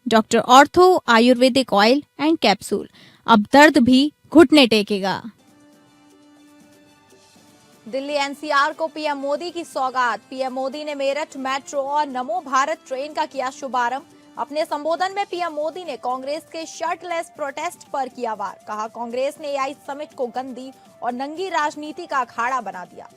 Doctor ortho Ayurvedic oil and capsule, अब दर्द भी घुटने टेकेगा। दिल्ली एनसीआर को पीएम मोदी की सौगात। पीएम मोदी ने मेरठ मेट्रो और नमो भारत ट्रेन का किया शुभारंभ। अपने संबोधन में पीएम मोदी ने कांग्रेस के शर्टलेस प्रोटेस्ट पर किया वार। कहा, कांग्रेस ने एआई समिट को गंदी और नंगी राजनीति का अखाड़ा बना दिया।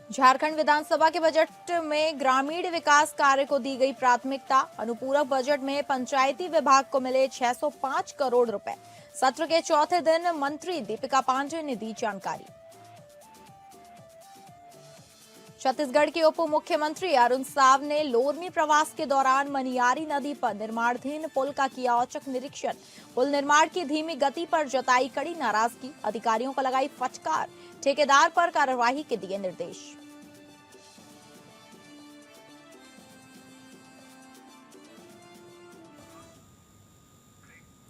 झारखंड विधानसभा के बजट में ग्रामीण विकास कार्य को दी गई प्राथमिकता। अनुपूरक बजट में पंचायती विभाग को मिले 605 करोड़ रुपए। सत्र के चौथे दिन मंत्री दीपिका पांडेय ने दी जानकारी। छत्तीसगढ़ के उप मुख्यमंत्री अरुण साव ने लोरमी प्रवास के दौरान मनियारी नदी पर निर्माणाधीन पुल का किया औचक निरीक्षण। पुल निर्माण की धीमी गति पर जताई कड़ी नाराजगी। अधिकारियों को लगाई फटकार। ठेकेदार पर कार्रवाई के दिए निर्देश।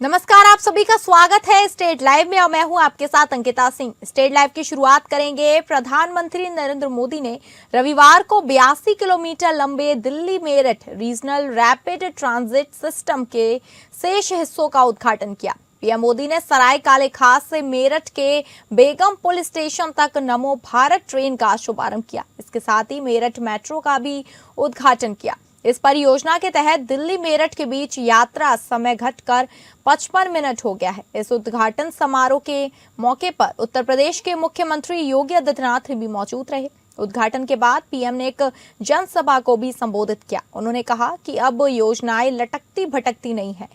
नमस्कार, आप सभी का स्वागत है स्टेट लाइव में और मैं हूं आपके साथ अंकिता सिंह। स्टेट लाइव की शुरुआत करेंगे। प्रधानमंत्री नरेंद्र मोदी ने रविवार को 82 किलोमीटर लंबे Delhi Meerut regional rapid transit system के शेष हिस्सों का उद्घाटन किया। पीएम मोदी ने सराय काले खास से मेरठ के बेगमपुल स्टेशन तक नमो भारत ट्रेन का शुभारंभ किया। इसके साथ ही मेरठ मेट्रो का भी उद्घाटन किया। इस परियोजना के तहत दिल्ली मेरठ के बीच यात्रा समय घटकर 55 मिनट हो गया है। इस उद्घाटन समारोह के मौके पर उत्तर प्रदेश के मुख्यमंत्री योगी आदित्यनाथ भी मौजूद रहे। उद्घाटन के बाद पीएम ने एक जनसभा को भी संबोधित किया। उन्होंने कहा कि अब योजनाएं लटकती भटकती नहीं है।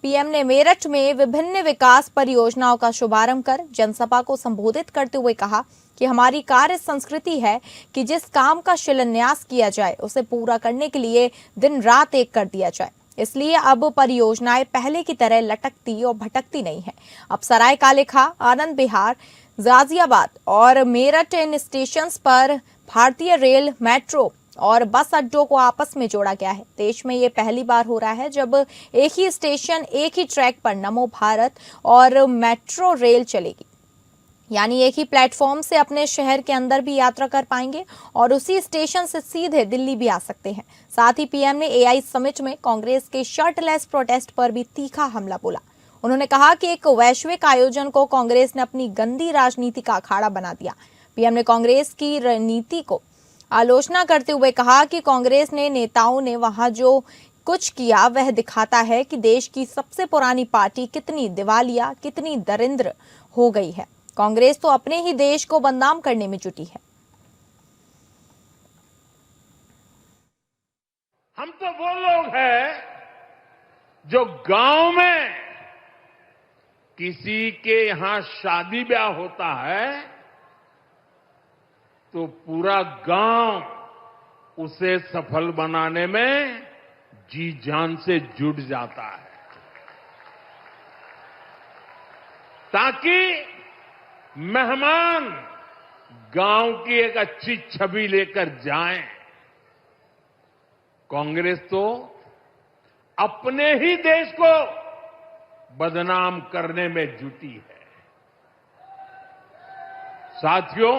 पीएम ने मेरठ में विभिन्न विकास परियोजनाओं का शुभारंभ कर जनसभा को संबोधित करते हुए कहा कि हमारी कार्य संस्कृति है कि जिस काम का शिलान्यास किया जाए उसे पूरा करने के लिए दिन रात एक कर दिया जाए। इसलिए अब परियोजनाएं पहले की तरह लटकती और भटकती नहीं है। अब सराय काले खां, आनंद विहार, गाजियाबाद और मेरठ इन स्टेशन पर भारतीय रेल, मेट्रो और बस अड्डों को आपस में जोड़ा गया है। देश में ये पहली बार हो रहा है जब एक ही स्टेशन, एक ही ट्रैक पर नमो भारत और मेट्रो रेल चलेगी। यानी एक ही प्लेटफॉर्म से अपने शहर के अंदर भी यात्रा कर पाएंगे और उसी स्टेशन से सीधे दिल्ली भी आ सकते हैं। साथ ही पीएम ने एआई समिट में कांग्रेस के शर्टलेस प्रोटेस्ट पर भी तीखा हमला बोला। उन्होंने कहा कि एक वैश्विक आयोजन को कांग्रेस ने अपनी गंदी राजनीति का अखाड़ा बना दिया। पीएम ने कांग्रेस की रणनीति को आलोचना करते हुए कहा कि कांग्रेस ने नेताओं ने वहां जो कुछ किया वह दिखाता है कि देश की सबसे पुरानी पार्टी कितनी दिवालिया, कितनी दरिद्र हो गई है। कांग्रेस तो अपने ही देश को बदनाम करने में जुटी है। हम तो वो लोग हैं जो गांव में किसी के यहां शादी ब्याह होता है तो पूरा गांव उसे सफल बनाने में जी जान से जुट जाता है, ताकि मेहमान गांव की एक अच्छी छवि लेकर जाएं। कांग्रेस तो अपने ही देश को बदनाम करने में जुटी है। साथियों,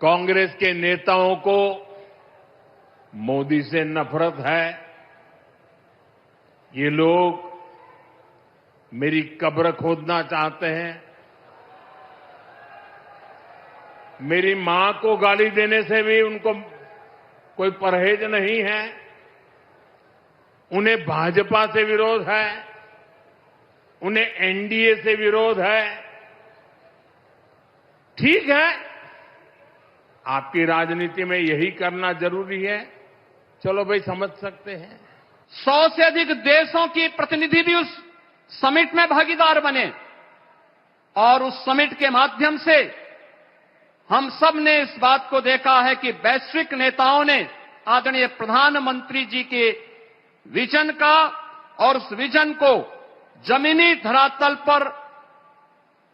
कांग्रेस के नेताओं को मोदी से नफरत है। ये लोग मेरी कब्र खोदना चाहते हैं। मेरी मां को गाली देने से भी उनको कोई परहेज नहीं है। उन्हें भाजपा से विरोध है, उन्हें एनडीए से विरोध है। ठीक है, आपकी राजनीति में यही करना जरूरी है, चलो भाई, समझ सकते हैं। 100 से अधिक देशों की प्रतिनिधि भी उस समिट में भागीदार बने और उस समिट के माध्यम से हम सब ने इस बात को देखा है कि वैश्विक नेताओं ने आदरणीय प्रधानमंत्री जी के विजन का और उस विजन को जमीनी धरातल पर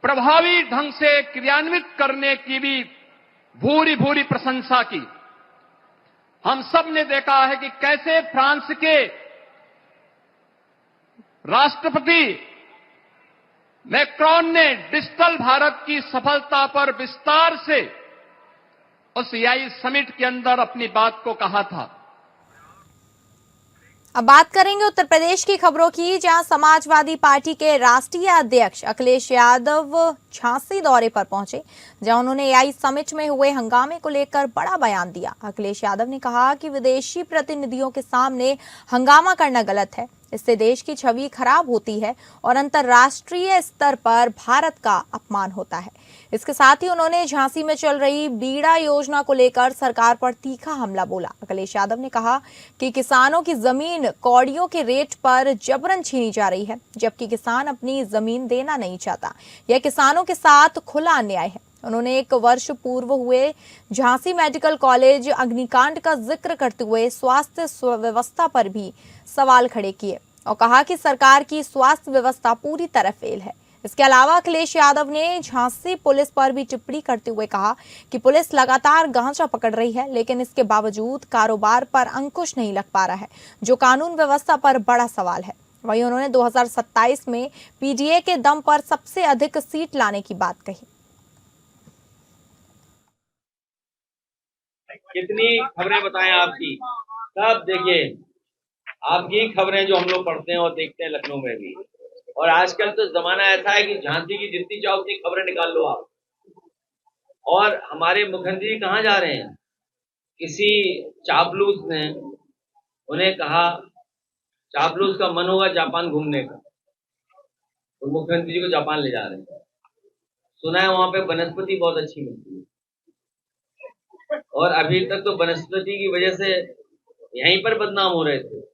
प्रभावी ढंग से क्रियान्वित करने की भी भूरी भूरी प्रशंसा की। हम सब ने देखा है कि कैसे फ्रांस के राष्ट्रपति मैक्रोन ने डिजिटल भारत की सफलता पर विस्तार से उस एआई समिट के अंदर अपनी बात को कहा था। अब बात करेंगे उत्तर प्रदेश की खबरों की, जहां समाजवादी पार्टी के राष्ट्रीय अध्यक्ष अखिलेश यादव झांसी दौरे पर पहुंचे, जहां उन्होंने एआई समिट में हुए हंगामे को लेकर बड़ा बयान दिया। अखिलेश यादव ने कहा कि विदेशी प्रतिनिधियों के सामने हंगामा करना गलत है, इससे देश की छवि खराब होती है और अंतर्राष्ट्रीय स्तर पर भारत का अपमान होता है। इसके साथ ही उन्होंने झांसी में चल रही बीड़ा योजना को लेकर सरकार पर तीखा हमला बोला। अखिलेश यादव ने कहा कि किसानों की जमीन कौड़ियों के रेट पर जबरन छीनी जा रही है, जबकि किसान अपनी जमीन देना नहीं चाहता। यह किसानों के साथ खुला अन्याय है। उन्होंने 1 वर्ष पूर्व हुए झांसी मेडिकल कॉलेज अग्निकांड का जिक्र करते हुए स्वास्थ्य व्यवस्था पर भी सवाल खड़े किए और कहा कि सरकार की स्वास्थ्य व्यवस्था पूरी तरह फेल है। इसके अलावा अखिलेश यादव ने झांसी पुलिस पर भी टिप्पणी करते हुए कहा कि पुलिस लगातार गांजा पकड़ रही है, लेकिन इसके बावजूद कारोबार पर अंकुश नहीं लग पा रहा है, जो कानून व्यवस्था पर बड़ा सवाल है। वहीं उन्होंने 2027 में पीडीए के दम पर सबसे अधिक सीट लाने की बात कही। कितनी खबरें बताएं आपकी, सब देखिए आपकी खबरें जो हम लोग पढ़ते हैं और देखते हैं लखनऊ में भी। और आजकल तो जमाना ऐसा है कि झांसी की जितनी चाहो उतनी खबरें निकाल लो आप। और हमारे मुख्यमंत्री कहाँ जा रहे हैं? किसी चापलूस ने उन्हें कहा, चापलूस का मन होगा जापान घूमने का, तो मुख्यमंत्री जी को जापान ले जा रहे हैं। सुना है वहां पे वनस्पति बहुत अच्छी मिलती है, और अभी तक तो वनस्पति की वजह से यहीं पर बदनाम हो रहे थे।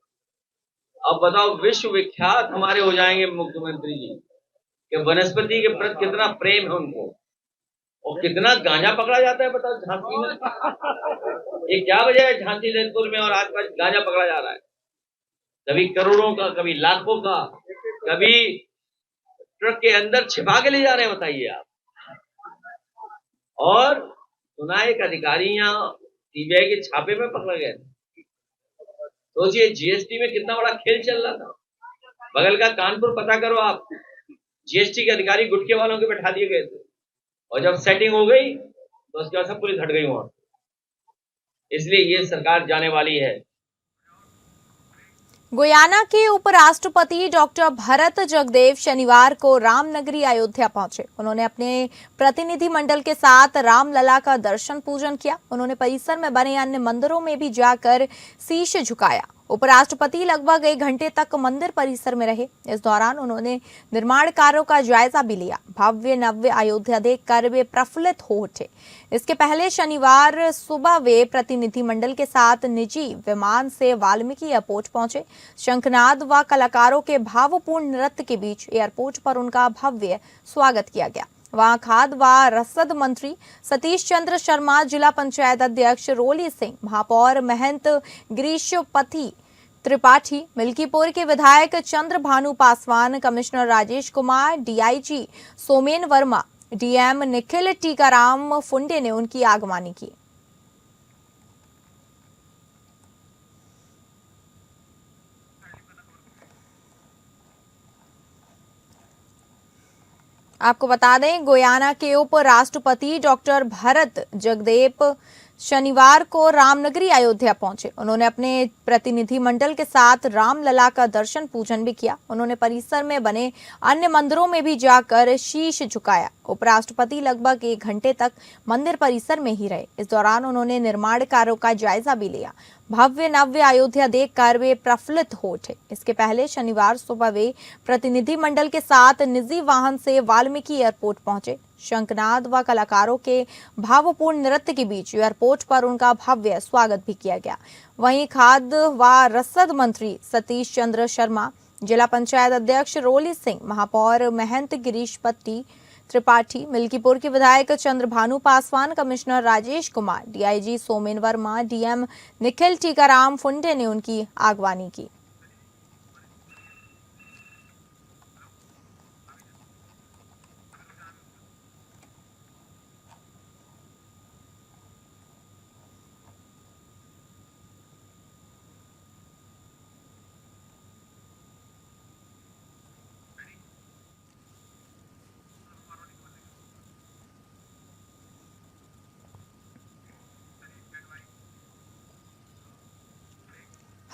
अब बताओ, विश्व विख्यात हमारे हो जाएंगे मुख्यमंत्री जी कि वनस्पति के प्रति कितना प्रेम है उनको, और कितना गांजा पकड़ा जाता है बताओ झांसी में। ये क्या वजह है झांसी जैनपुर में और आसपास गांजा पकड़ा जा रहा है? कभी करोड़ों का, कभी लाखों का, कभी ट्रक के अंदर छिपा के ले जा रहे हैं, बताइए आप। और सुना एक अधिकारी यहाँ सीबीआई के छापे में पकड़ा गया। सोचिए जीएसटी में कितना बड़ा खेल चल रहा था। बगल का कानपुर पता करो आप, जीएसटी के अधिकारी गुटके वालों के बैठा दिए गए थे, और जब सेटिंग हो गई तो उसके बाद सब पुलिस हट गई वहां। इसलिए ये सरकार जाने वाली है। गुयाना के उपराष्ट्रपति डॉक्टर भरत जगदेव शनिवार को रामनगरी अयोध्या पहुंचे। उन्होंने अपने प्रतिनिधि मंडल के साथ रामलला का दर्शन पूजन किया। उन्होंने परिसर में बने अन्य मंदिरों में भी जाकर शीश झुकाया। उपराष्ट्रपति लगभग 1 घंटे तक मंदिर परिसर में रहे। इस दौरान उन्होंने निर्माण कार्यों का जायजा भी लिया। भव्य नव्य अयोध्या देखकर वे प्रफुल्लित हो उठे। इसके पहले शनिवार सुबह वे प्रतिनिधि मंडल के साथ निजी विमान से वाल्मीकि एयरपोर्ट पहुंचे। शंखनाद व कलाकारों के भावपूर्ण नृत्य के बीच एयरपोर्ट पर उनका भव्य स्वागत किया गया। वहां खाद्य व रसद मंत्री सतीश चंद्र शर्मा, जिला पंचायत अध्यक्ष रोली सिंह, महापौर महंत गिरीशपति त्रिपाठी, मिल्कीपुर के विधायक Chandra Bhanu Paswan, commissioner Rajesh Kumar, DIG Somen Verma, DM Nikhil Tikaram Phunde ने उनकी आगवानी की। आपको बता दें, गुयाना के उपराष्ट्रपति डॉक्टर भरत जगदेव शनिवार को रामनगरी अयोध्या पहुंचे। उन्होंने अपने प्रतिनिधि मंडल के साथ रामलला का दर्शन पूजन भी किया। उन्होंने परिसर में बने अन्य मंदिरों में भी जाकर शीश झुकाया। उपराष्ट्रपति लगभग 1 घंटे तक मंदिर परिसर में ही रहे। इस दौरान उन्होंने निर्माण कार्यों का जायजा भी लिया। भव्य नव्य अयोध्या देखकर वे प्रफुल्लित हो उठे। इसके पहले शनिवार सुबह वे प्रतिनिधि मंडल के साथ निजी वाहन से वाल्मीकि एयरपोर्ट पहुंचे। शंखनाद व कलाकारों के भावपूर्ण नृत्य के बीच एयरपोर्ट पर उनका भव्य स्वागत भी किया गया। वहीं खाद्य व रसद मंत्री सतीश चंद्र शर्मा, जिला पंचायत अध्यक्ष रोली सिंह, महापौर महंत गिरीशपति त्रिपाठी, मिल्कीपुर के विधायक Chandra Bhanu Paswan, commissioner Rajesh Kumar, DIG Somen Verma, DM Nikhil Tikaram Phunde ने उनकी आगवानी की।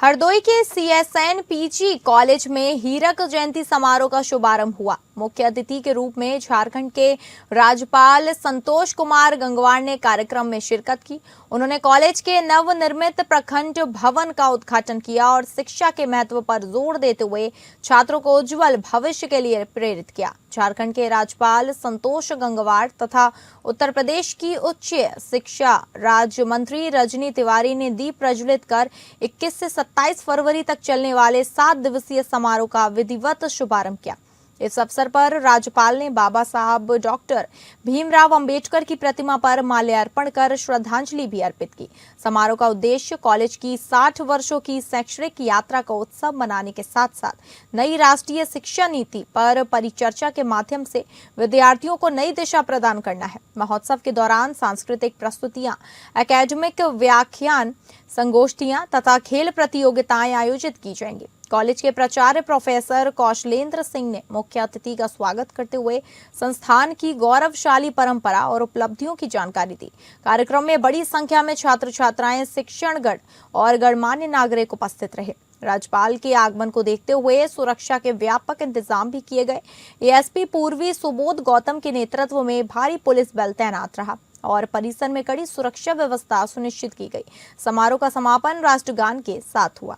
हरदोई के CSN PG कॉलेज में हीरक जयंती समारोह का शुभारंभ हुआ। मुख्य अतिथि के रूप में झारखंड के राज्यपाल संतोष कुमार गंगवार ने कार्यक्रम में शिरकत की। उन्होंने कॉलेज के नवनिर्मित प्रखंड भवन का उद्घाटन किया और शिक्षा के महत्व पर जोर देते हुए छात्रों को उज्जवल भविष्य के लिए प्रेरित किया। झारखंड के राज्यपाल संतोष गंगवार तथा उत्तर प्रदेश की उच्च शिक्षा राज्य मंत्री रजनी तिवारी ने दीप प्रज्वलित कर 21 से 27 फरवरी तक चलने वाले 7 दिवसीय समारोह का विधिवत शुभारंभ किया। इस अवसर पर राज्यपाल ने बाबा साहब डॉक्टर भीमराव अंबेडकर की प्रतिमा पर माल्यार्पण कर श्रद्धांजलि भी अर्पित की। समारोह का उद्देश्य कॉलेज की 60 वर्षों की शैक्षणिक यात्रा का उत्सव मनाने के साथ साथ नई राष्ट्रीय शिक्षा नीति पर परिचर्चा के माध्यम से विद्यार्थियों को नई दिशा प्रदान करना है। महोत्सव के दौरान सांस्कृतिक प्रस्तुतियां, एकेडमिक व्याख्यान, संगोष्ठियां तथा खेल प्रतियोगिताएं आयोजित की जाएंगी। कॉलेज के प्राचार्य प्रोफेसर कौशलेंद्र सिंह ने मुख्य अतिथि का स्वागत करते हुए संस्थान की गौरवशाली परंपरा और उपलब्धियों की जानकारी दी। कार्यक्रम में बड़ी संख्या में छात्र छात्राएं, शिक्षणगण और गणमान्य नागरिक उपस्थित रहे। राज्यपाल के आगमन को देखते हुए सुरक्षा के व्यापक इंतजाम भी किए गए। एएसपी पूर्वी सुबोध गौतम के नेतृत्व में भारी पुलिस बल तैनात रहा और परिसर में कड़ी सुरक्षा व्यवस्था सुनिश्चित की गई। समारोह का समापन राष्ट्रगान के साथ हुआ।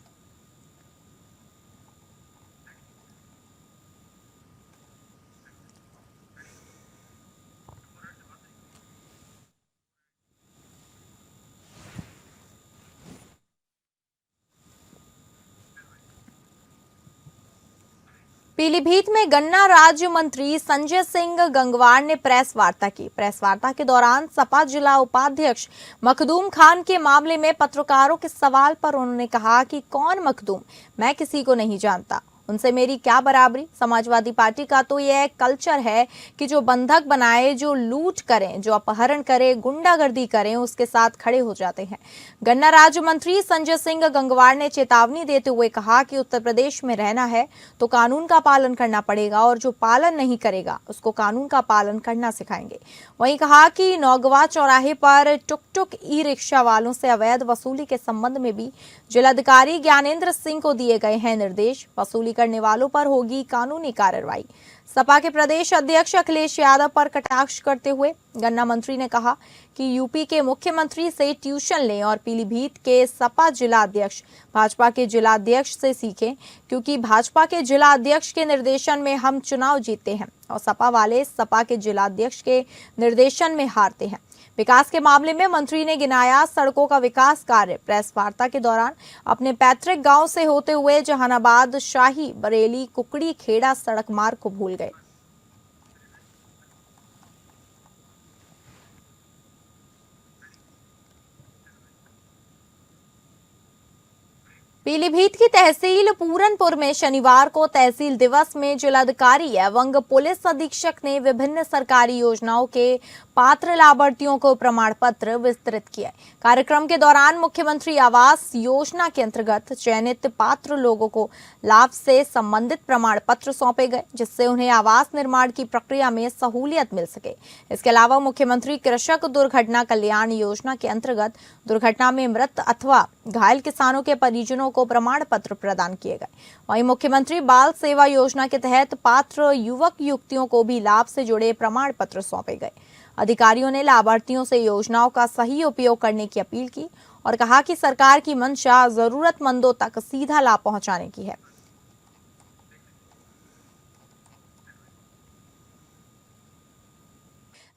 पीलीभीत में गन्ना राज्य मंत्री संजय सिंह गंगवार ने प्रेस वार्ता की। प्रेस वार्ता के दौरान सपा जिला उपाध्यक्ष मखदूम खान के मामले में पत्रकारों के सवाल पर उन्होंने कहा कि कौन मखदूम, मैं किसी को नहीं जानता, उनसे मेरी क्या बराबरी। समाजवादी पार्टी का तो यह कल्चर है कि जो बंधक बनाए, जो लूट करें, जो अपहरण करें, गुंडागर्दी करें, उसके साथ खड़े हो जाते हैं। गन्ना राज्य मंत्री संजय सिंह गंगवार ने चेतावनी देते हुए कहा कि उत्तर प्रदेश में रहना है तो कानून का पालन करना पड़ेगा और जो पालन नहीं करेगा उसको कानून का पालन करना सिखाएंगे। वहीं कहा कि नौगवा चौराहे पर टुक टुक ई रिक्शा वालों से अवैध वसूली के संबंध में भी जिलाधिकारी ज्ञानेंद्र सिंह को दिए गए हैं निर्देश। वसूली करने वालों पर होगी कानूनी कार्रवाई। सपा के प्रदेश अध्यक्ष अखिलेश यादव पर कटाक्ष करते हुए गन्ना मंत्री ने कहा कि यूपी के मुख्यमंत्री से ट्यूशन लें और पीलीभीत के सपा जिला अध्यक्ष भाजपा के जिला अध्यक्ष से सीखें, क्योंकि भाजपा के जिला अध्यक्ष के निर्देशन में हम चुनाव जीतते हैं और सपा वाले सपा के जिला अध्यक्ष के निर्देशन में हारते हैं। विकास के मामले में मंत्री ने गिनाया सड़कों का विकास कार्य। प्रेस वार्ता के दौरान अपने पैतृक गांव से होते हुए जहानाबाद, शाही, बरेली, कुकड़ी, खेड़ा सड़क मार्ग को भूल गए। पीलीभीत की तहसील पूरनपुर में शनिवार को तहसील दिवस में जिलाधिकारी एवं पुलिस अधीक्षक ने विभिन्न सरकारी योजनाओं के पात्र लाभार्थियों को प्रमाण पत्र वितरित किए। कार्यक्रम के दौरान मुख्यमंत्री आवास योजना के अंतर्गत चयनित पात्र लोगों को लाभ से संबंधित प्रमाण पत्र सौंपे गए, जिससे उन्हें आवास निर्माण की प्रक्रिया में सहूलियत मिल सके। इसके अलावा मुख्यमंत्री कृषक दुर्घटना कल्याण योजना के अंतर्गत दुर्घटना में मृत अथवा घायल किसानों के परिजनों को प्रमाण पत्र प्रदान किए गए। वहीं मुख्यमंत्री बाल सेवा योजना के तहत पात्र युवक युवतियों को भी लाभ से जुड़े प्रमाण पत्र सौंपे गए। अधिकारियों ने लाभार्थियों से योजनाओं का सही उपयोग करने की अपील की और कहा कि सरकार की मंशा जरूरतमंदों तक सीधा लाभ पहुंचाने की है।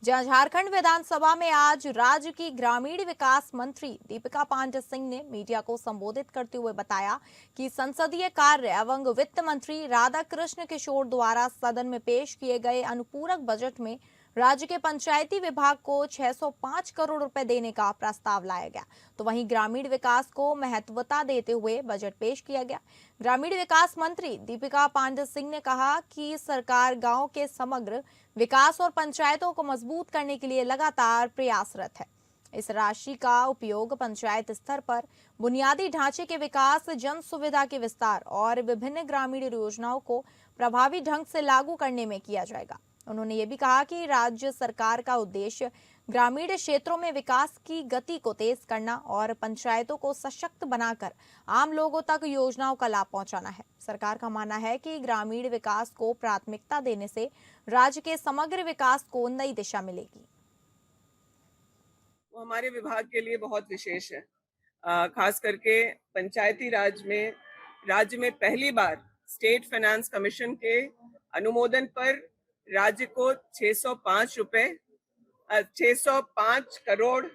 जहां झारखंड विधानसभा में आज राज्य की ग्रामीण विकास मंत्री दीपिका पांडेय सिंह ने मीडिया को संबोधित करते हुए बताया कि संसदीय कार्य एवं वित्त मंत्री राधाकृष्ण किशोर द्वारा सदन में पेश किए गए अनुपूरक बजट में राज्य के पंचायती विभाग को 605 करोड़ रुपए देने का प्रस्ताव लाया गया, तो वहीं ग्रामीण विकास को महत्वता देते हुए बजट पेश किया गया। ग्रामीण विकास मंत्री दीपिका पांडेय सिंह ने कहा कि सरकार गांव के समग्र विकास और पंचायतों को मजबूत करने के लिए लगातार प्रयासरत है। इस राशि का उपयोग पंचायत स्तर पर बुनियादी ढांचे के विकास, जन सुविधा के विस्तार और विभिन्न ग्रामीण योजनाओं को प्रभावी ढंग से लागू करने में किया जाएगा। उन्होंने ये भी कहा कि राज्य सरकार का उद्देश्य ग्रामीण क्षेत्रों में विकास की गति को तेज करना और पंचायतों को सशक्त बनाकर आम लोगों तक योजनाओं का लाभ पहुंचाना है। सरकार का मानना है कि ग्रामीण विकास को प्राथमिकता देने से राज्य के समग्र विकास को नई दिशा मिलेगी। वो हमारे विभाग के लिए बहुत विशेष है। खास करके पंचायती राज में राज्य में पहली बार स्टेट फाइनेंस कमीशन के अनुमोदन पर राज्य को 605 करोड़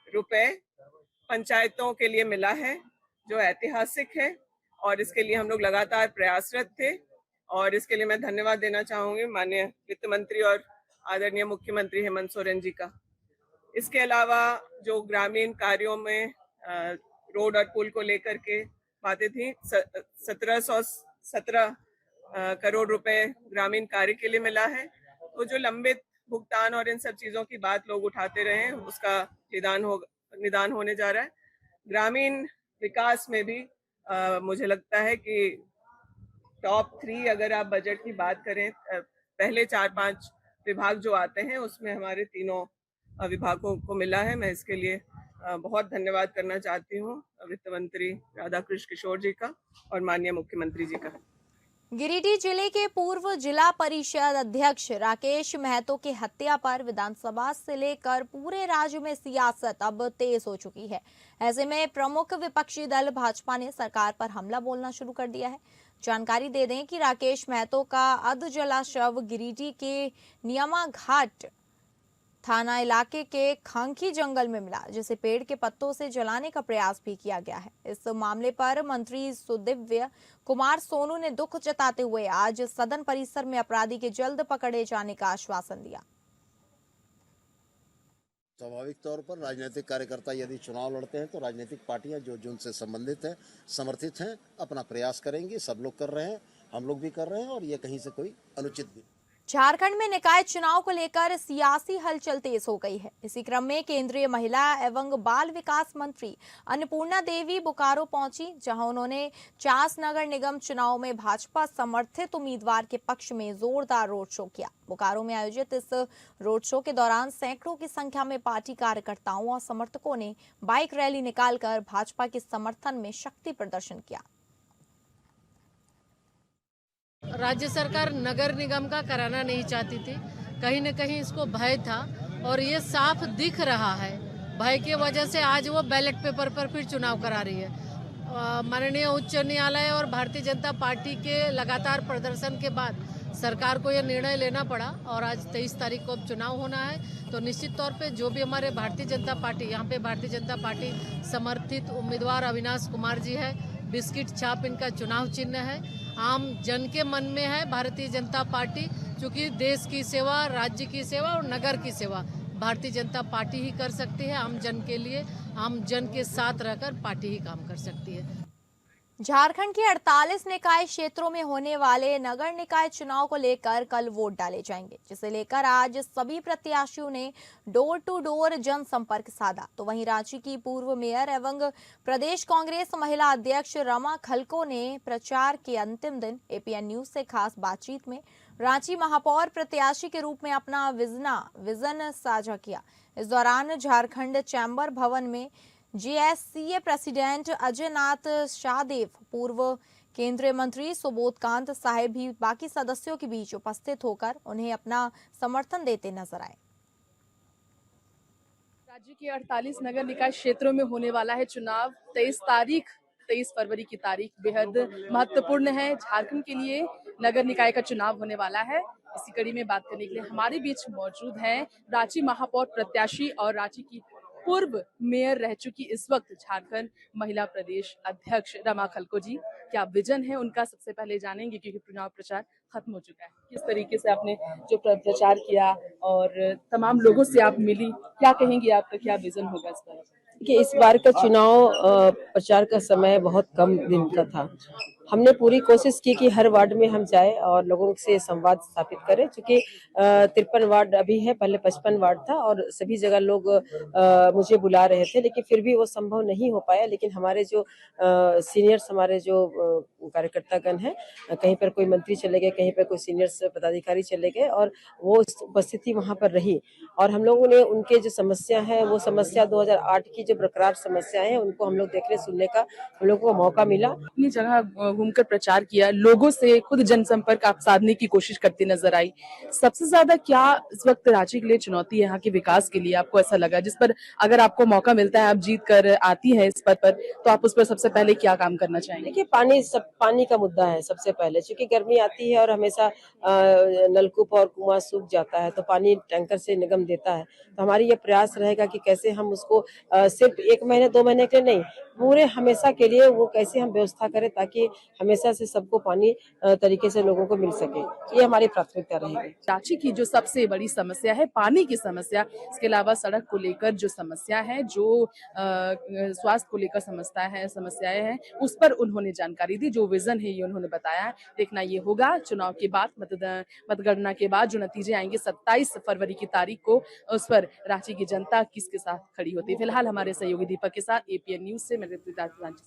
रुपए पंचायतों के लिए मिला है, जो ऐतिहासिक है और इसके लिए हम लोग लगातार प्रयासरत थे। और इसके लिए मैं धन्यवाद देना चाहूंगी माननीय वित्त मंत्री और आदरणीय मुख्यमंत्री हेमंत सोरेन जी का। इसके अलावा जो ग्रामीण कार्यों में रोड और पुल को लेकर के बातें थी, 1717 करोड़ रुपए ग्रामीण कार्य के लिए मिला है। तो जो लंबित भुगतान और इन सब चीजों की बात लोग उठाते रहे हैं, उसका निदान होने जा रहा है। ग्रामीण विकास में भी मुझे लगता है कि टॉप 3 अगर आप बजट की बात करें, पहले 4-5 विभाग जो आते हैं उसमें हमारे तीनों विभागों को मिला है। मैं इसके लिए बहुत धन्यवाद करना चाहती हूँ वित्त मंत्री राधाकृष्ण किशोर जी का और माननीय मुख्यमंत्री जी का। गिरिडीह जिले के पूर्व जिला परिषद अध्यक्ष राकेश महतो की हत्या पर विधानसभा से लेकर पूरे राज्य में सियासत अब तेज हो चुकी है। ऐसे में प्रमुख विपक्षी दल भाजपा ने सरकार पर हमला बोलना शुरू कर दिया है। जानकारी दे दें कि राकेश महतो का अधजला शव गिरिडीह के नियमा घाट थाना इलाके के खांखी जंगल में मिला, जिसे पेड़ के पत्तों से जलाने का प्रयास भी किया गया है। इस मामले पर मंत्री सुदिव्य कुमार सोनू ने दुख जताते हुए आज सदन परिसर में अपराधी के जल्द पकड़े जाने का आश्वासन दिया। स्वाभाविक तौर पर राजनीतिक कार्यकर्ता यदि चुनाव लड़ते हैं तो राजनीतिक पार्टियां जो जिनसे संबंधित हैं, समर्थित हैं, अपना प्रयास करेंगी। सब लोग कर रहे हैं, हम लोग भी कर रहे हैं और ये कहीं से कोई अनुचित भी। झारखंड में निकाय चुनाव को लेकर सियासी हलचल तेज हो गई है। इसी क्रम में केंद्रीय महिला एवं बाल विकास मंत्री अन्नपूर्णा देवी बोकारो पहुंची, जहां उन्होंने चास नगर निगम चुनाव में भाजपा समर्थित उम्मीदवार के पक्ष में जोरदार रोड शो किया। बोकारो में आयोजित इस रोड शो के दौरान सैकड़ों की संख्या में पार्टी कार्यकर्ताओं और समर्थकों ने बाइक रैली निकालकर भाजपा के समर्थन में शक्ति प्रदर्शन किया। राज्य सरकार नगर निगम का कराना नहीं चाहती थी, कहीं न कहीं इसको भय था और ये साफ दिख रहा है। भय की वजह से आज वो बैलेट पेपर पर फिर चुनाव करा रही है। माननीय उच्च न्यायालय और भारतीय जनता पार्टी के लगातार प्रदर्शन के बाद सरकार को यह निर्णय लेना पड़ा और आज 23 तारीख को चुनाव होना है। तो निश्चित तौर पे जो भी हमारे भारतीय जनता पार्टी, यहाँ पे भारतीय जनता पार्टी समर्थित उम्मीदवार अविनाश कुमार जी है, बिस्किट छाप इनका चुनाव चिन्ह है। आम जन के मन में है भारतीय जनता पार्टी, क्योंकि देश की सेवा, राज्य की सेवा और नगर की सेवा भारतीय जनता पार्टी ही कर सकती है। आम जन के लिए, आम जन के साथ रहकर पार्टी ही काम कर सकती है। झारखंड के 48 निकाय क्षेत्रों में होने वाले नगर निकाय चुनाव को लेकर कल वोट डाले जाएंगे, जिसे लेकर आज सभी प्रत्याशियों ने डोर टू डोर जनसंपर्क साधा। तो वहीं रांची की पूर्व मेयर एवं प्रदेश कांग्रेस महिला अध्यक्ष रमा खलको ने प्रचार के अंतिम दिन एपीएन न्यूज से खास बातचीत में रांची महापौर प्रत्याशी के रूप में अपना विजन साझा किया। इस दौरान झारखंड चैम्बर भवन में जेएससीए प्रेसिडेंट अजय नाथ शाहदेव, पूर्व केंद्रीय मंत्री सुबोध कांत साहेब भी बाकी सदस्यों के बीच उपस्थित होकर उन्हें अपना समर्थन देते नजर आए। राज्य के 48 नगर निकाय क्षेत्रों में होने वाला है चुनाव। 23 फरवरी की तारीख बेहद महत्वपूर्ण है। झारखंड के लिए नगर निकाय का चुनाव होने वाला है। इसी कड़ी में बात करने के लिए हमारे बीच मौजूद हैं रांची महापौर प्रत्याशी और रांची की पूर्व मेयर रह चुकी इस वक्त झारखंड महिला प्रदेश अध्यक्ष रमा खलको जी। क्या विजन है उनका, सबसे पहले जानेंगे, क्योंकि चुनाव प्रचार खत्म हो चुका है। किस तरीके से आपने जो प्रचार किया और तमाम लोगों से आप मिली, क्या कहेंगी, आपका क्या विजन होगा इस पर? कि इस बार का चुनाव प्रचार का समय बहुत कम दिन का था। हमने पूरी कोशिश की कि हर वार्ड में हम जाए और लोगों से संवाद स्थापित करें, क्योंकि 53 वार्ड अभी है, पहले 55 वार्ड था और सभी जगह लोग मुझे बुला रहे थे, लेकिन फिर भी वो संभव नहीं हो पाया। लेकिन हमारे जो सीनियर्स, हमारे जो कार्यकर्तागण हैं, कहीं पर कोई मंत्री चले गए, कहीं पर कोई सीनियर्स पदाधिकारी चले गए और वो उपस्थिति वहां पर रही और हम लोगों ने उनके जो समस्या है, वो समस्या 2008 की जो बरकरार समस्याएं हैं, उनको हम लोग देखने सुनने का हम लोगों को मौका मिला। अपनी जगह घूमकर प्रचार किया, लोगों से खुद जनसंपर्क आप साधने की कोशिश करती नजर आई। सबसे ज्यादा क्या इस वक्त रांची के लिए चुनौती है, यहाँ के विकास के लिए आपको ऐसा लगा, जिस पर अगर आपको मौका मिलता है, आप जीत कर आती है इस पद पर, तो आप उस पर सबसे पहले क्या काम करना चाहेंगे? देखिए, पानी का मुद्दा है सबसे पहले, क्योंकि गर्मी आती है और हमेशा नलकूप और कुआं सूख जाता है, तो पानी टैंकर से निगम देता है। तो हमारी ये प्रयास रहेगा कि कैसे हम उसको सिर्फ 1 महीने 2 महीने के लिए नहीं, पूरे हमेशा के लिए वो कैसे हम व्यवस्था करें, ताकि हमेशा से सबको पानी तरीके से लोगों को मिल सके। ये हमारी प्राथमिकता रहेगी। रांची की जो सबसे बड़ी समस्या है पानी की समस्या, इसके अलावा सड़क को लेकर जो समस्या है, जो स्वास्थ्य को लेकर समस्याएं हैं, उस पर उन्होंने जानकारी दी। जो विजन है ये उन्होंने बताया है। देखना ये होगा चुनाव के बाद, मतगणना के बाद जो नतीजे आएंगे 27 फरवरी की तारीख को, उस पर रांची की जनता किसके साथ खड़ी होती है। फिलहाल हमारे सहयोगी दीपक के साथ एपीएन न्यूज से मैं रांची।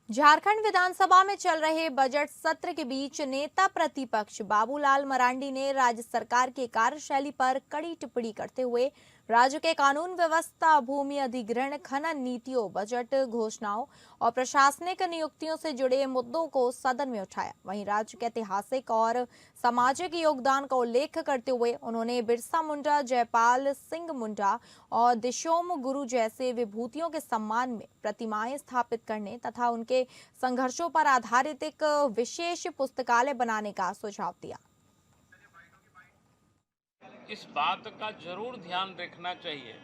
झारखंड विधानसभा में चल रहे बजट सत्र के बीच नेता प्रतिपक्ष बाबूलाल मरांडी ने राज्य सरकार की कार्यशैली पर कड़ी टिप्पणी करते हुए राज्य के कानून व्यवस्था, भूमि अधिग्रहण, खनन नीतियों, बजट घोषणाओं और प्रशासनिक नियुक्तियों से जुड़े मुद्दों को सदन में उठाया। वहीं राज्य के ऐतिहासिक और सामाजिक योगदान का उल्लेख करते हुए उन्होंने बिरसा मुंडा, जयपाल सिंह मुंडा और दिशोम गुरु जैसे विभूतियों के सम्मान में प्रतिमाएं स्थापित करने तथा उनके संघर्षों पर आधारित एक विशेष पुस्तकालय बनाने का सुझाव दिया। इस बात का जरूर ध्यान रखना चाहिए,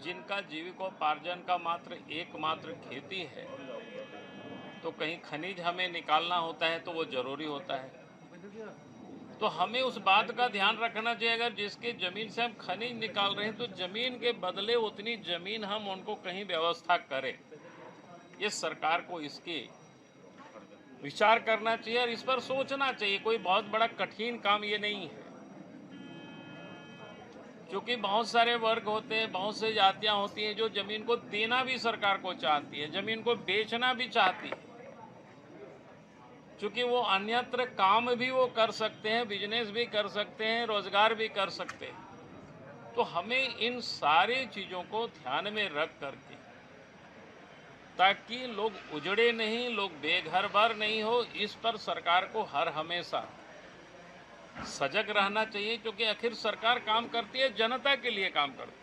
जिनका जीविकोपार्जन का एकमात्र खेती है, तो कहीं खनिज हमें निकालना होता है तो वो जरूरी होता है। तो हमें उस बात का ध्यान रखना चाहिए, अगर जिसकी जमीन से हम खनिज निकाल रहे हैं तो जमीन के बदले उतनी जमीन हम उनको कहीं व्यवस्था करें। ये सरकार को इसकी विचार करना चाहिए और इस पर सोचना चाहिए। कोई बहुत बड़ा कठिन काम ये नहीं है, क्योंकि बहुत सारे वर्ग होते हैं, बहुत से जातियां होती हैं जो जमीन को देना भी सरकार को चाहती है, जमीन को बेचना भी चाहती है, क्योंकि वो अन्यत्र काम भी वो कर सकते हैं, बिजनेस भी कर सकते हैं, रोजगार भी कर सकते हैं। तो हमें इन सारी चीजों को ध्यान में रख करके, ताकि लोग उजड़े नहीं, लोग बेघर बार नहीं हो, इस पर सरकार को हर हमेशा सजग रहना चाहिए, क्योंकि आखिर सरकार काम करती है, जनता के लिए काम करती है।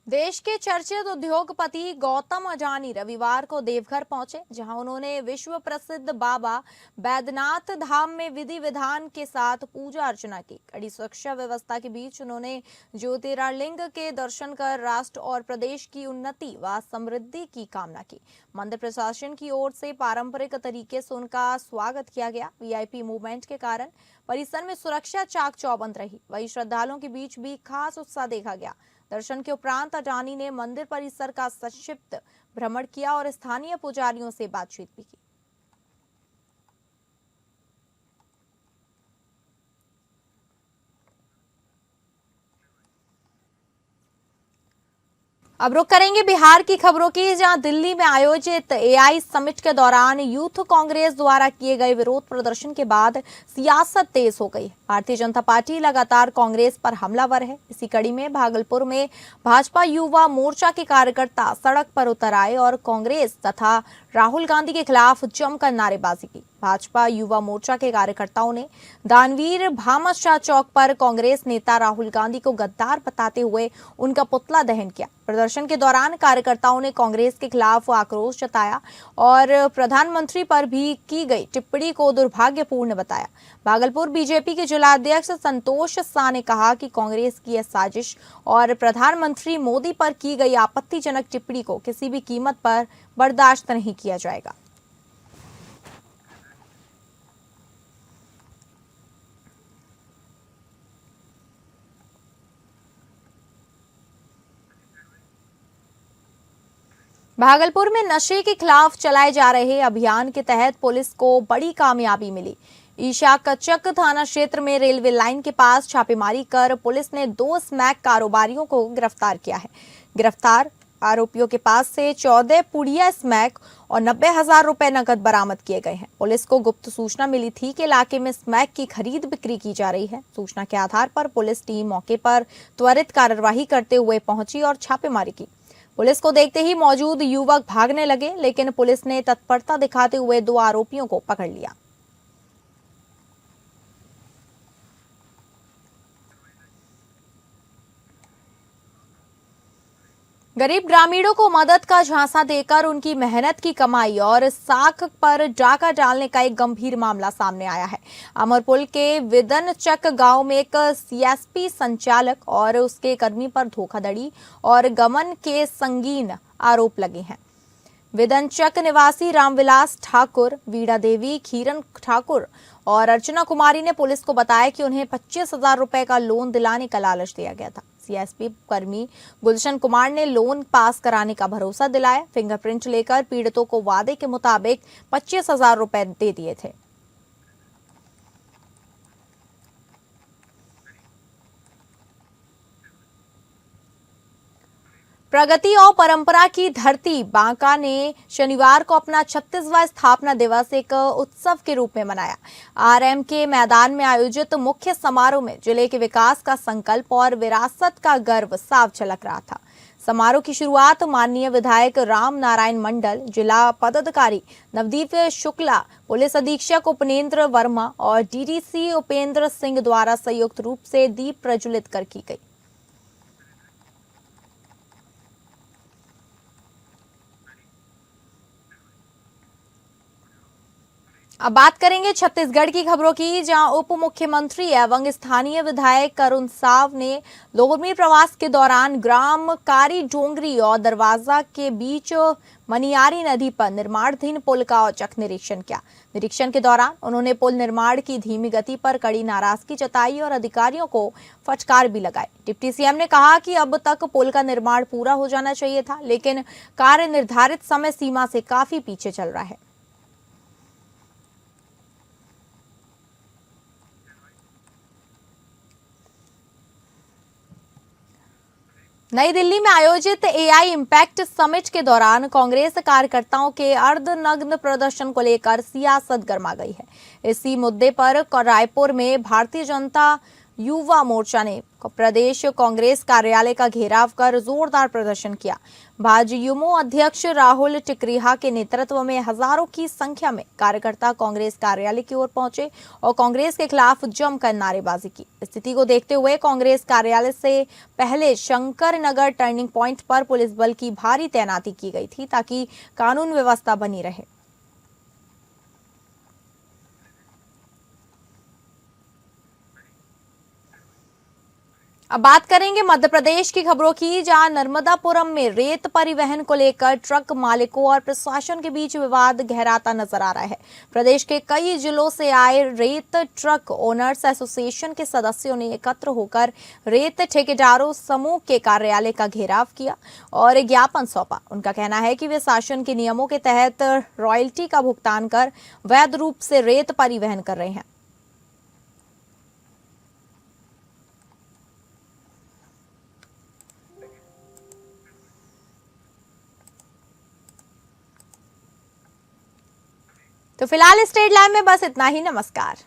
देश के चर्चित उद्योगपति गौतम अडानी रविवार को देवघर पहुंचे, जहां उन्होंने विश्व प्रसिद्ध बाबा बैद्यनाथ धाम में विधि विधान के साथ पूजा अर्चना की। कड़ी सुरक्षा व्यवस्था के बीच उन्होंने ज्योतिर्लिंग के दर्शन कर राष्ट्र और प्रदेश की उन्नति व समृद्धि की कामना की। मंदिर प्रशासन की ओर से पारंपरिक तरीके से उनका स्वागत किया गया। वीआईपी मूवमेंट के कारण परिसर में सुरक्षा चाक चौबंद रही। वहीं श्रद्धालुओं के बीच भी खास उत्साह देखा गया। दर्शन के उपरांत अडानी ने मंदिर परिसर का संक्षिप्त भ्रमण किया और स्थानीय पुजारियों से बातचीत भी की। अब रुक करेंगे बिहार की खबरों की, जहां दिल्ली में आयोजित एआई समिट के दौरान यूथ कांग्रेस द्वारा किए गए विरोध प्रदर्शन के बाद सियासत तेज हो गई। भारतीय जनता पार्टी लगातार कांग्रेस पर हमलावर है। इसी कड़ी में भागलपुर में भाजपा युवा मोर्चा के कार्यकर्ता सड़क पर उतर आए और कांग्रेस तथा राहुल गांधी के खिलाफ जमकर नारेबाजी की। भाजपा युवा मोर्चा के कार्यकर्ताओं ने दानवीर भामाशाह चौक पर कांग्रेस नेता राहुल गांधी को गद्दार बताते हुए उनका पुतला दहन किया। प्रदर्शन के दौरान कार्यकर्ताओं ने कांग्रेस के खिलाफ आक्रोश जताया और प्रधानमंत्री पर भी की गई टिप्पणी को दुर्भाग्यपूर्ण बताया। भागलपुर बीजेपी के जिलाध्यक्ष संतोष शाह ने कहा कि कांग्रेस की यह साजिश और प्रधानमंत्री मोदी पर की गई आपत्तिजनक टिप्पणी को किसी भी कीमत पर बर्दाश्त नहीं किया जाएगा। भागलपुर में नशे के खिलाफ चलाए जा रहे अभियान के तहत पुलिस को बड़ी कामयाबी मिली। ईशा कचक थाना क्षेत्र में रेलवे लाइन के पास छापेमारी कर पुलिस ने 2 स्मैक कारोबारियों को गिरफ्तार किया है। गिरफ्तार आरोपियों के पास से 14 पुड़िया स्मैक और 90,000 रुपए नकद बरामद किए गए हैं। पुलिस को गुप्त सूचना मिली थी कि इलाके में स्मैक की खरीद बिक्री की जा रही है। सूचना के आधार पर पुलिस टीम मौके पर त्वरित कार्यवाही करते हुए पहुंची और छापेमारी की। पुलिस को देखते ही मौजूद युवक भागने लगे, लेकिन पुलिस ने तत्परता दिखाते हुए 2 आरोपियों को पकड़ लिया। गरीब ग्रामीणों को मदद का झांसा देकर उनकी मेहनत की कमाई और साख पर डाका डालने का एक गंभीर मामला सामने आया है। अमरपुल के विदनचक गांव में एक सीएसपी संचालक और उसके कर्मी पर धोखाधड़ी और गमन के संगीन आरोप लगे हैं। विदनचक निवासी रामविलास ठाकुर, वीणा देवी, खीरन ठाकुर और अर्चना कुमारी ने पुलिस को बताया कि उन्हें 25,000 रुपए का लोन दिलाने का लालच दिया गया था। सीएसपी कर्मी गुलशन कुमार ने लोन पास कराने का भरोसा दिलाया। फिंगरप्रिंट लेकर पीड़ितों को वादे के मुताबिक 25,000 रुपए दे दिए थे। प्रगति और परंपरा की धरती बांका ने शनिवार को अपना 36वां स्थापना दिवस एक उत्सव के रूप में मनाया। आरएम के मैदान में आयोजित मुख्य समारोह में जिले के विकास का संकल्प और विरासत का गर्व साफ झलक रहा था। समारोह की शुरुआत माननीय विधायक राम नारायण मंडल, जिला पदाधिकारी नवदीप शुक्ला, पुलिस अधीक्षक उपनेंद्र वर्मा और डीडीसी उपेंद्र सिंह द्वारा संयुक्त रूप से दीप प्रज्वलित कर की गई। अब बात करेंगे छत्तीसगढ़ की खबरों की, जहां उप मुख्यमंत्री एवं स्थानीय विधायक करुण साव ने लोरमी प्रवास के दौरान ग्राम कारी डोंगरी और दरवाजा के बीच मनियारी नदी पर निर्माणाधीन पुल का औचक निरीक्षण किया। निरीक्षण के दौरान उन्होंने पुल निर्माण की धीमी गति पर कड़ी नाराजगी जताई और अधिकारियों को फटकार भी लगाई। डिप्टी सीएम ने कहा कि अब तक पुल का निर्माण पूरा हो जाना चाहिए था, लेकिन कार्य निर्धारित समय सीमा से काफी पीछे चल रहा है। नई दिल्ली में आयोजित एआई इम्पैक्ट समिट के दौरान कांग्रेस कार्यकर्ताओं के अर्धनग्न प्रदर्शन को लेकर सियासत गर्मा गई है। इसी मुद्दे पर रायपुर में भारतीय जनता युवा मोर्चा ने प्रदेश कांग्रेस कार्यालय का घेराव कर जोरदार प्रदर्शन किया। भाजयुमो अध्यक्ष राहुल टिकरिहा के नेतृत्व में हजारों की संख्या में कार्यकर्ता कांग्रेस कार्यालय की ओर पहुंचे और कांग्रेस के खिलाफ जमकर नारेबाजी की। स्थिति को देखते हुए कांग्रेस कार्यालय से पहले शंकर नगर टर्निंग पॉइंट पर पुलिस बल की भारी तैनाती की गई थी, ताकि कानून व्यवस्था बनी रहे। अब बात करेंगे मध्य प्रदेश की खबरों की, जहां नर्मदापुरम में रेत परिवहन को लेकर ट्रक मालिकों और प्रशासन के बीच विवाद गहराता नजर आ रहा है। प्रदेश के कई जिलों से आए रेत ट्रक ओनर्स एसोसिएशन के सदस्यों ने एकत्र होकर रेत ठेकेदारों समूह के कार्यालय का घेराव किया और ज्ञापन सौंपा। उनका कहना है कि वे शासन के नियमों के तहत रॉयल्टी का भुगतान कर वैध रूप से रेत परिवहन कर रहे हैं। तो फिलहाल स्टेट लाइव में बस इतना ही। नमस्कार।